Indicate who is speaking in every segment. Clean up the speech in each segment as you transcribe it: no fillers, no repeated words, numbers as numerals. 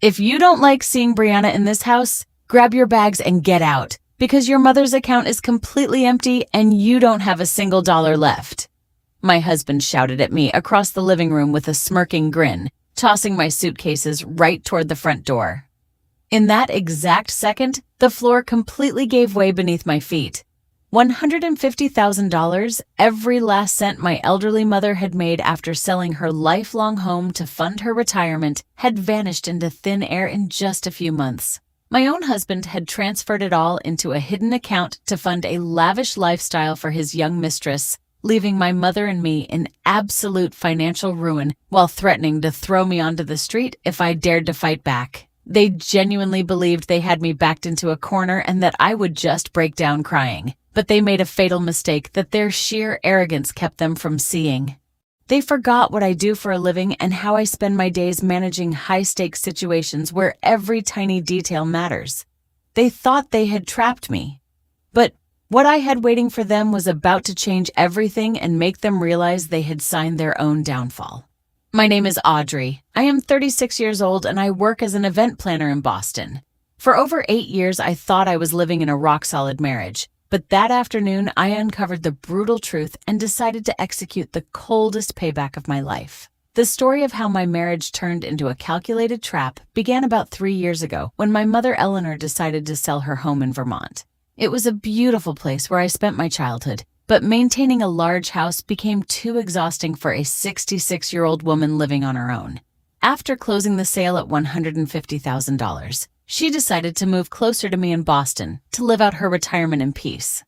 Speaker 1: If you don't like seeing Brianna in this house, grab your bags and get out, because your mother's account is completely empty and you don't have a single dollar left." My husband shouted at me across the living room with a smirking grin, tossing my suitcases right toward the front door. In that exact second, the floor completely gave way beneath my feet. $150,000, every last cent my elderly mother had made after selling her lifelong home to fund her retirement, had vanished into thin air in just a few months. My own husband had transferred it all into a hidden account to fund a lavish lifestyle for his young mistress, leaving my mother and me in absolute financial ruin while threatening to throw me onto the street if I dared to fight back. They genuinely believed they had me backed into a corner and that I would just break down crying. But they made a fatal mistake that their sheer arrogance kept them from seeing. They forgot what I do for a living and how I spend my days managing high-stakes situations where every tiny detail matters. They thought they had trapped me. But what I had waiting for them was about to change everything and make them realize they had signed their own downfall. My name is Audrey. I am 36 years old and I work as an event planner in Boston. For over 8 years, I thought I was living in a rock-solid marriage. But that afternoon, I uncovered the brutal truth and decided to execute the coldest payback of my life. The story of how my marriage turned into a calculated trap began about 3 years ago when my mother Eleanor decided to sell her home in Vermont. It was a beautiful place where I spent my childhood, but maintaining a large house became too exhausting for a 66-year-old woman living on her own. After closing the sale at $150,000, she decided to move closer to me in Boston to live out her retirement in peace.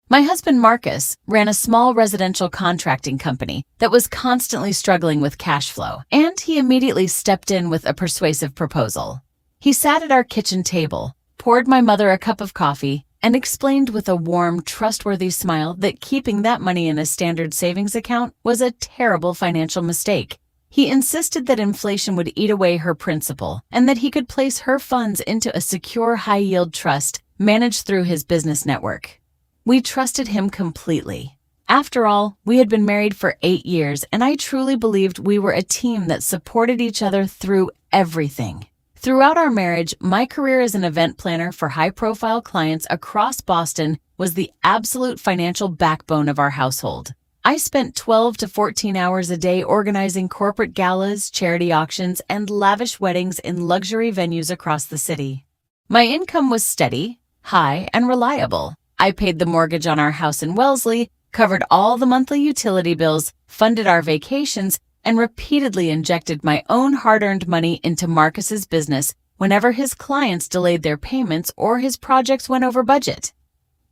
Speaker 1: My husband Marcus ran a small residential contracting company that was constantly struggling with cash flow, and he immediately stepped in with a persuasive proposal. He sat at our kitchen table, poured my mother a cup of coffee, and explained with a warm, trustworthy smile that keeping that money in a standard savings account was a terrible financial mistake. He insisted that inflation would eat away her principal and that he could place her funds into a secure high-yield trust managed through his business network. We trusted him completely. After all, we had been married for 8 years, and I truly believed we were a team that supported each other through everything. Throughout our marriage, my career as an event planner for high-profile clients across Boston was the absolute financial backbone of our household. I spent 12 to 14 hours a day organizing corporate galas, charity auctions, and lavish weddings in luxury venues across the city. My income was steady, high, and reliable. I paid the mortgage on our house in Wellesley, covered all the monthly utility bills, funded our vacations, and repeatedly injected my own hard-earned money into Marcus's business whenever his clients delayed their payments or his projects went over budget.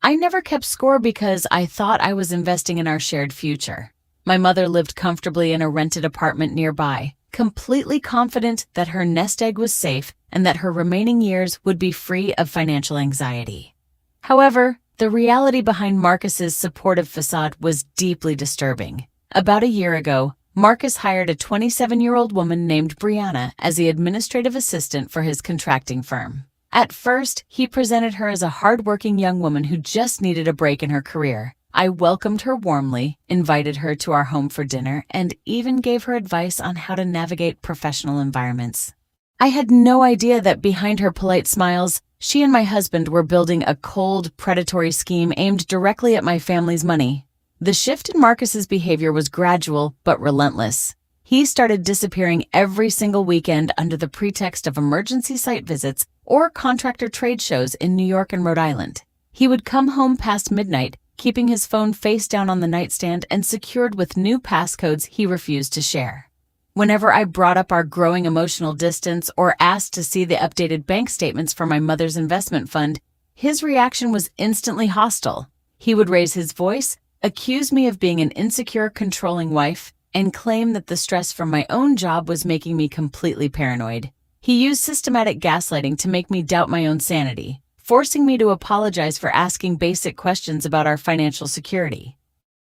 Speaker 1: I never kept score because I thought I was investing in our shared future. My mother lived comfortably in a rented apartment nearby, completely confident that her nest egg was safe and that her remaining years would be free of financial anxiety. However, the reality behind Marcus's supportive facade was deeply disturbing. About a year ago, Marcus hired a 27-year-old woman named Brianna as the administrative assistant for his contracting firm. At first, he presented her as a hardworking young woman who just needed a break in her career. I welcomed her warmly, invited her to our home for dinner, and even gave her advice on how to navigate professional environments. I had no idea that behind her polite smiles, she and my husband were building a cold, predatory scheme aimed directly at my family's money. The shift in Marcus's behavior was gradual but relentless. He started disappearing every single weekend under the pretext of emergency site visits or contractor trade shows in New York and Rhode Island. He would come home past midnight, keeping his phone face down on the nightstand and secured with new passcodes he refused to share. Whenever I brought up our growing emotional distance or asked to see the updated bank statements for my mother's investment fund, his reaction was instantly hostile. He would raise his voice, accuse me of being an insecure, controlling wife, and claim that the stress from my own job was making me completely paranoid. He used systematic gaslighting to make me doubt my own sanity, forcing me to apologize for asking basic questions about our financial security.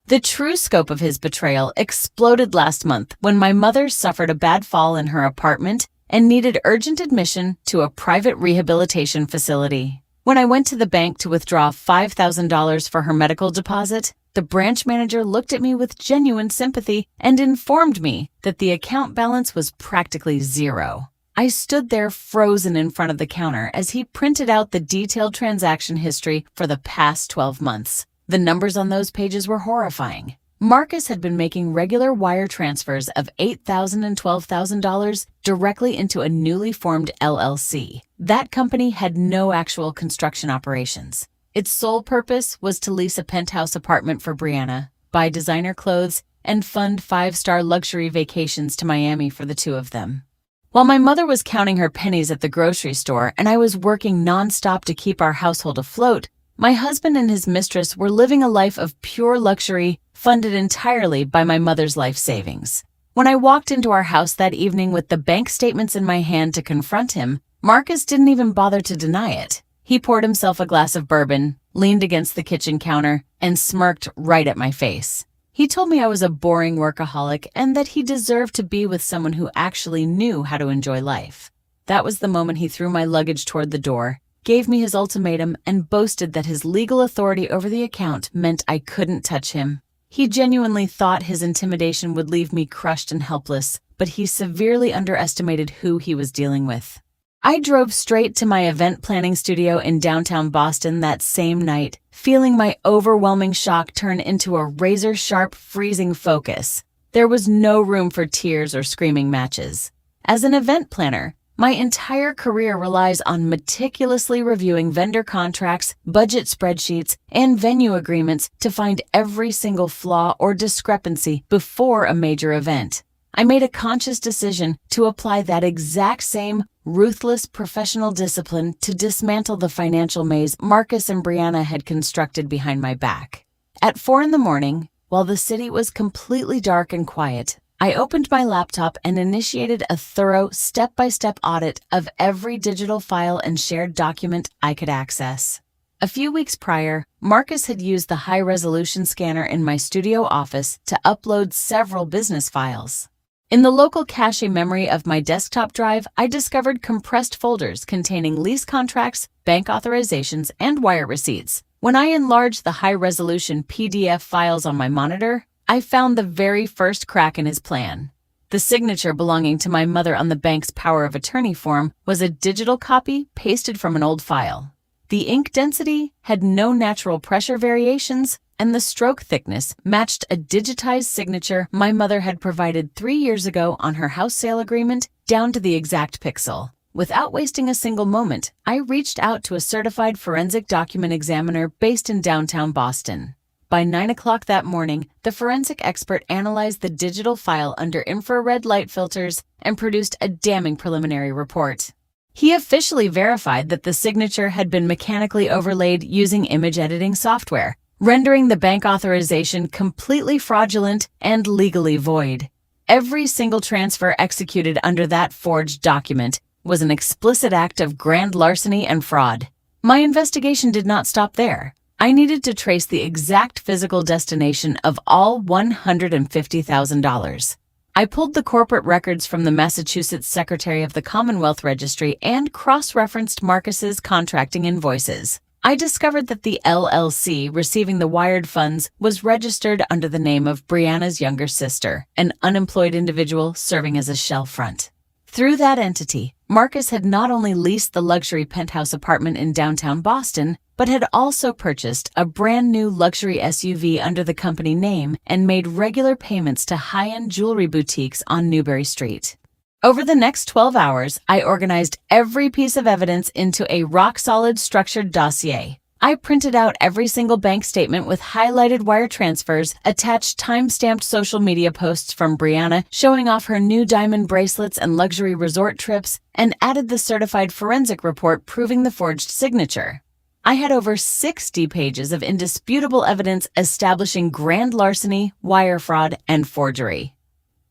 Speaker 1: The true scope of his betrayal exploded last month when my mother suffered a bad fall in her apartment and needed urgent admission to a private rehabilitation facility. When I went to the bank to withdraw $5,000 for her medical deposit, the branch manager looked at me with genuine sympathy and informed me that the account balance was practically zero. I stood there frozen in front of the counter as he printed out the detailed transaction history for the past 12 months. The numbers on those pages were horrifying. Marcus had been making regular wire transfers of $8,000 and $12,000 directly into a newly formed LLC. That company had no actual construction operations. Its sole purpose was to lease a penthouse apartment for Brianna, buy designer clothes, and fund 5-star luxury vacations to Miami for the two of them. While my mother was counting her pennies at the grocery store and I was working nonstop to keep our household afloat, my husband and his mistress were living a life of pure luxury, funded entirely by my mother's life savings. When I walked into our house that evening with the bank statements in my hand to confront him, Marcus didn't even bother to deny it. He poured himself a glass of bourbon, leaned against the kitchen counter, and smirked right at my face. He told me I was a boring workaholic and that he deserved to be with someone who actually knew how to enjoy life. That was the moment he threw my luggage toward the door, gave me his ultimatum, and boasted that his legal authority over the account meant I couldn't touch him. He genuinely thought his intimidation would leave me crushed and helpless, but he severely underestimated who he was dealing with. I drove straight to my event planning studio in downtown Boston that same night, feeling my overwhelming shock turn into a razor-sharp, freezing focus. There was no room for tears or screaming matches. As an event planner, my entire career relies on meticulously reviewing vendor contracts, budget spreadsheets, and venue agreements to find every single flaw or discrepancy before a major event. I made a conscious decision to apply that exact same ruthless professional discipline to dismantle the financial maze Marcus and Brianna had constructed behind my back. At 4 a.m, while the city was completely dark and quiet, I opened my laptop and initiated a thorough step-by-step audit of every digital file and shared document I could access. A few weeks prior, Marcus had used the high-resolution scanner in my studio office to upload several business files. In the local cache memory of my desktop drive, I discovered compressed folders containing lease contracts, bank authorizations, and wire receipts. When I enlarged the high-resolution PDF files on my monitor, I found the very first crack in his plan. The signature belonging to my mother on the bank's power of attorney form was a digital copy pasted from an old file. The ink density had no natural pressure variations, and the stroke thickness matched a digitized signature my mother had provided 3 years ago on her house sale agreement down to the exact pixel. Without wasting a single moment, I reached out to a certified forensic document examiner based in downtown Boston. By 9 o'clock that morning, the forensic expert analyzed the digital file under infrared light filters and produced a damning preliminary report. He officially verified that the signature had been mechanically overlaid using image editing software, rendering the bank authorization completely fraudulent and legally void. Every single transfer executed under that forged document was an explicit act of grand larceny and fraud. My investigation did not stop there. I needed to trace the exact physical destination of all $150,000. I pulled the corporate records from the Massachusetts Secretary of the Commonwealth Registry and cross-referenced Marcus's contracting invoices. I discovered that the LLC receiving the wired funds was registered under the name of Brianna's younger sister, an unemployed individual serving as a shell front. Through that entity, Marcus had not only leased the luxury penthouse apartment in downtown Boston, but had also purchased a brand new luxury SUV under the company name and made regular payments to high-end jewelry boutiques on Newbury Street. Over the next 12 hours, I organized every piece of evidence into a rock-solid structured dossier. I printed out every single bank statement with highlighted wire transfers, attached time-stamped social media posts from Brianna showing off her new diamond bracelets and luxury resort trips, and added the certified forensic report proving the forged signature. I had over 60 pages of indisputable evidence establishing grand larceny, wire fraud, and forgery.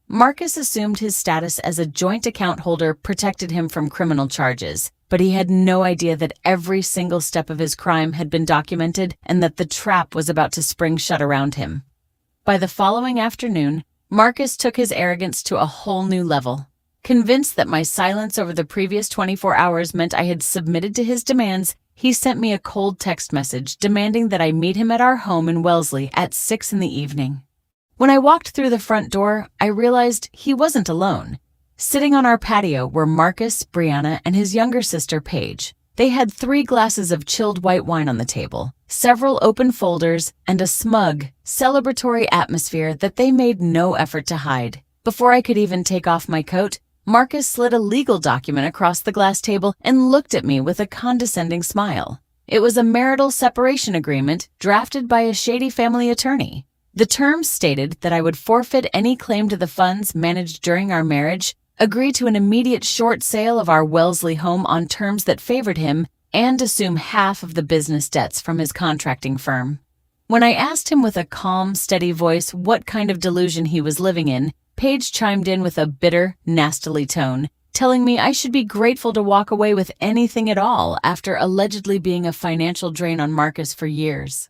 Speaker 1: Marcus assumed his status as a joint account holder protected him from criminal charges, but he had no idea that every single step of his crime had been documented and that the trap was about to spring shut around him. By the following afternoon, Marcus took his arrogance to a whole new level. Convinced that my silence over the previous 24 hours meant I had submitted to his demands, he sent me a cold text message demanding that I meet him at our home in Wellesley at 6 p.m. When I walked through the front door, I realized he wasn't alone. Sitting on our patio were Marcus, Brianna, and his younger sister, Paige. They had 3 glasses of chilled white wine on the table, several open folders, and a smug, celebratory atmosphere that they made no effort to hide. Before I could even take off my coat, Marcus slid a legal document across the glass table and looked at me with a condescending smile. It was a marital separation agreement drafted by a shady family attorney. The terms stated that I would forfeit any claim to the funds managed during our marriage, agree to an immediate short sale of our Wellesley home on terms that favored him, and assume half of the business debts from his contracting firm. When I asked him with a calm, steady voice what kind of delusion he was living in, Paige chimed in with a bitter, nastily tone, telling me I should be grateful to walk away with anything at all after allegedly being a financial drain on Marcus for years.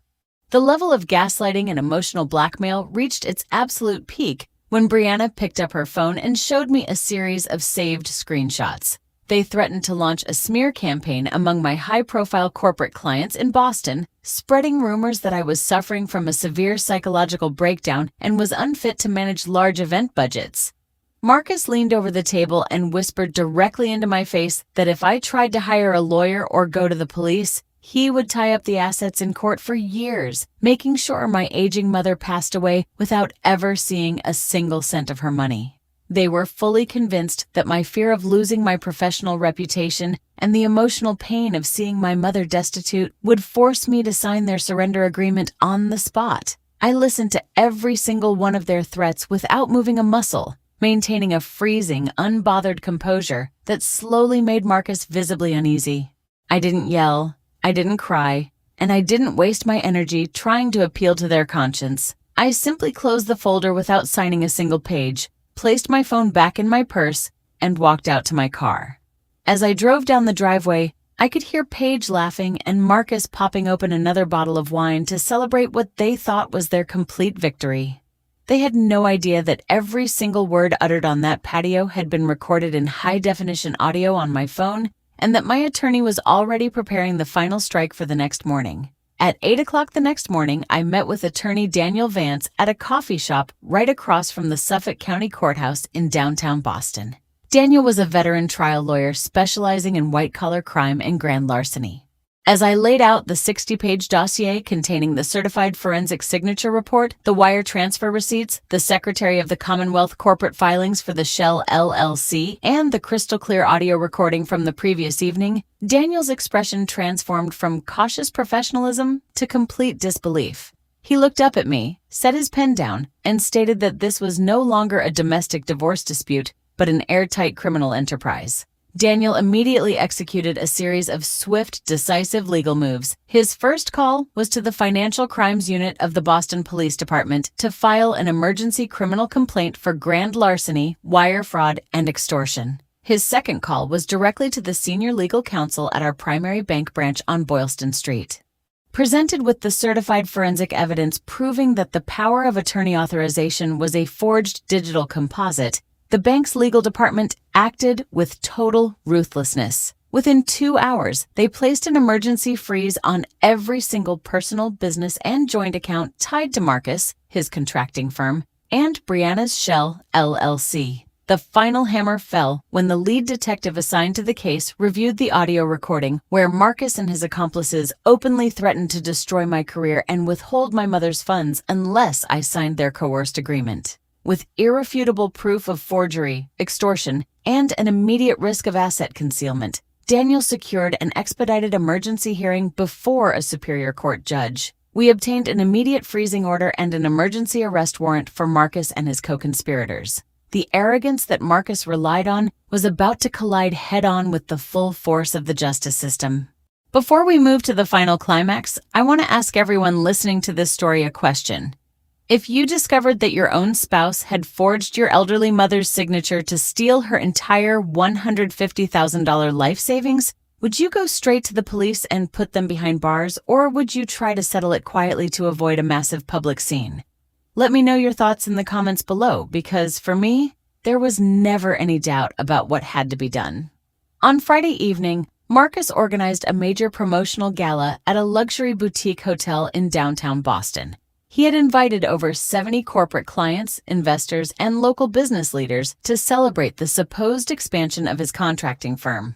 Speaker 1: The level of gaslighting and emotional blackmail reached its absolute peak when Brianna picked up her phone and showed me a series of saved screenshots. They threatened to launch a smear campaign among my high-profile corporate clients in Boston, spreading rumors that I was suffering from a severe psychological breakdown and was unfit to manage large event budgets. Marcus leaned over the table and whispered directly into my face that if I tried to hire a lawyer or go to the police, he would tie up the assets in court for years, making sure my aging mother passed away without ever seeing a single cent of her money. They were fully convinced that my fear of losing my professional reputation and the emotional pain of seeing my mother destitute would force me to sign their surrender agreement on the spot. I listened to every single one of their threats without moving a muscle, maintaining a freezing, unbothered composure that slowly made Marcus visibly uneasy. I didn't yell, I didn't cry, and I didn't waste my energy trying to appeal to their conscience. I simply closed the folder without signing a single page, placed my phone back in my purse, and walked out to my car. As I drove down the driveway, I could hear Paige laughing and Marcus popping open another bottle of wine to celebrate what they thought was their complete victory. They had no idea that every single word uttered on that patio had been recorded in high-definition audio on my phone, and that my attorney was already preparing the final strike for the next morning. At 8 o'clock the next morning, I met with attorney Daniel Vance at a coffee shop right across from the Suffolk County Courthouse in downtown Boston. Daniel was a veteran trial lawyer specializing in white-collar crime and grand larceny. As I laid out the 60-page dossier containing the certified forensic signature report, the wire transfer receipts, the Secretary of the Commonwealth corporate filings for the Shell LLC, and the crystal-clear audio recording from the previous evening, Daniel's expression transformed from cautious professionalism to complete disbelief. He looked up at me, set his pen down, and stated that this was no longer a domestic divorce dispute, but an airtight criminal enterprise. Daniel immediately executed a series of swift, decisive legal moves. His first call was to the Financial Crimes Unit of the Boston Police Department to file an emergency criminal complaint for grand larceny, wire fraud, and extortion. His second call was directly to the senior legal counsel at our primary bank branch on Boylston Street. Presented with the certified forensic evidence proving that the power of attorney authorization was a forged digital composite, the bank's legal department acted with total ruthlessness. Within 2 hours, they placed an emergency freeze on every single personal, business, and joint account tied to Marcus, his contracting firm, and Brianna's Shell LLC. The final hammer fell when the lead detective assigned to the case reviewed the audio recording where Marcus and his accomplices openly threatened to destroy my career and withhold my mother's funds unless I signed their coerced agreement. With irrefutable proof of forgery, extortion, and an immediate risk of asset concealment, Daniel secured an expedited emergency hearing before a superior court judge. We obtained an immediate freezing order and an emergency arrest warrant for Marcus and his co-conspirators. The arrogance that Marcus relied on was about to collide head-on with the full force of the justice system. Before we move to the final climax, I want to ask everyone listening to this story a question. If you discovered that your own spouse had forged your elderly mother's signature to steal her entire $150,000 life savings, would you go straight to the police and put them behind bars, or would you try to settle it quietly to avoid a massive public scene? Let me know your thoughts in the comments below, because for me, there was never any doubt about what had to be done. On Friday evening, Marcus organized a major promotional gala at a luxury boutique hotel in downtown Boston. He had invited over 70 corporate clients, investors, and local business leaders to celebrate the supposed expansion of his contracting firm.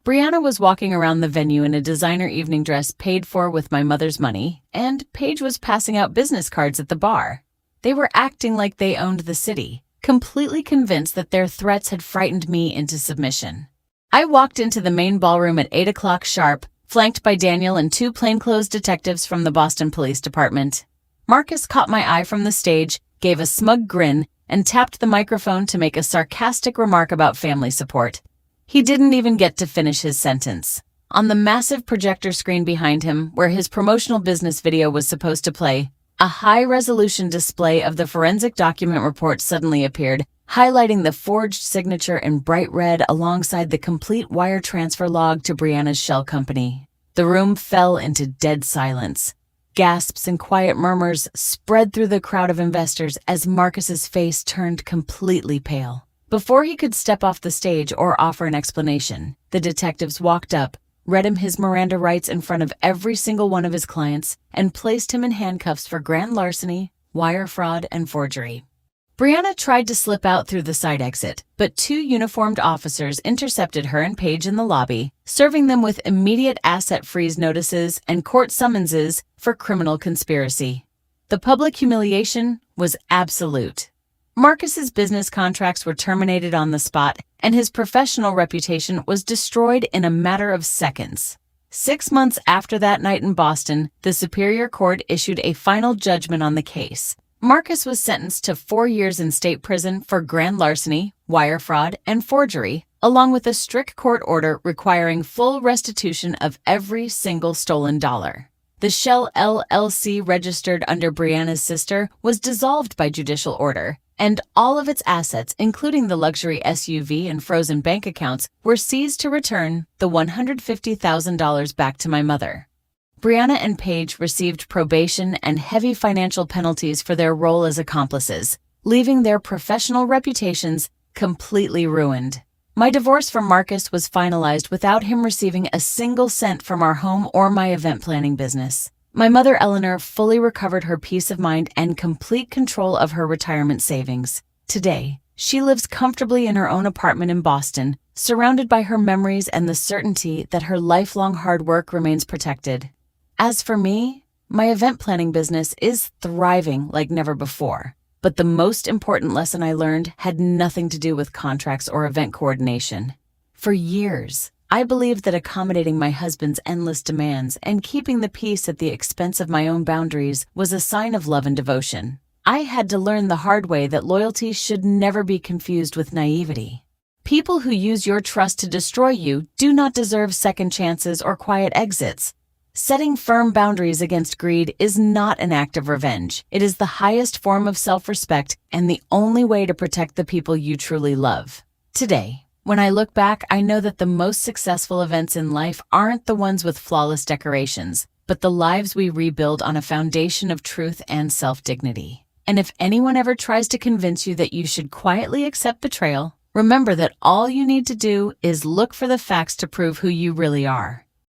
Speaker 1: Brianna was walking around the venue in a designer evening dress paid for with my mother's money, and Paige was passing out business cards at the bar. They were acting like they owned the city, completely convinced that their threats had frightened me into submission. I walked into the main ballroom at 8 o'clock sharp, flanked by Daniel and 2 plainclothes detectives from the Boston Police Department. Marcus caught my eye from the stage, gave a smug grin, and tapped the microphone to make a sarcastic remark about family support. He didn't even get to finish his sentence. On the massive projector screen behind him, where his promotional business video was supposed to play, a high-resolution display of the forensic document report suddenly appeared, highlighting the forged signature in bright red alongside the complete wire transfer log to Brianna's shell company. The room fell into dead silence. Gasps and quiet murmurs spread through the crowd of investors as Marcus's face turned completely pale. Before he could step off the stage or offer an explanation, the detectives walked up, read him his Miranda rights in front of every single one of his clients, and placed him in handcuffs for grand larceny, wire fraud, and forgery. Brianna tried to slip out through the side exit, but 2 uniformed officers intercepted her and Paige in the lobby, serving them with immediate asset freeze notices and court summonses for criminal conspiracy. The public humiliation was absolute. Marcus's business contracts were terminated on the spot, and his professional reputation was destroyed in a matter of seconds. 6 months after that night in Boston, the Superior Court issued a final judgment on the case. Marcus was sentenced to 4 years in state prison for grand larceny, wire fraud, and forgery, along with a strict court order requiring full restitution of every single stolen dollar. The Shell LLC registered under Brianna's sister was dissolved by judicial order, and all of its assets, including the luxury SUV and frozen bank accounts, were seized to return the $150,000 back to my mother. Brianna and Paige received probation and heavy financial penalties for their role as accomplices, leaving their professional reputations completely ruined. My divorce from Marcus was finalized without him receiving a single cent from our home or my event planning business. My mother, Eleanor, fully recovered her peace of mind and complete control of her retirement savings. Today, she lives comfortably in her own apartment in Boston, surrounded by her memories and the certainty that her lifelong hard work remains protected. As for me, my event planning business is thriving like never before. But the most important lesson I learned had nothing to do with contracts or event coordination. For years, I believed that accommodating my husband's endless demands and keeping the peace at the expense of my own boundaries was a sign of love and devotion. I had to learn the hard way that loyalty should never be confused with naivety. People who use your trust to destroy you do not deserve second chances or quiet exits. Setting firm boundaries against greed is not an act of revenge. It is the highest form of self-respect and the only way to protect the people you truly love. Today, when I look back, I know that the most successful events in life aren't the ones with flawless decorations, but the lives we rebuild on a foundation of truth and self-dignity. And if anyone ever tries to convince you that you should quietly accept betrayal, remember that all you need to do is look for the facts to prove who you really are.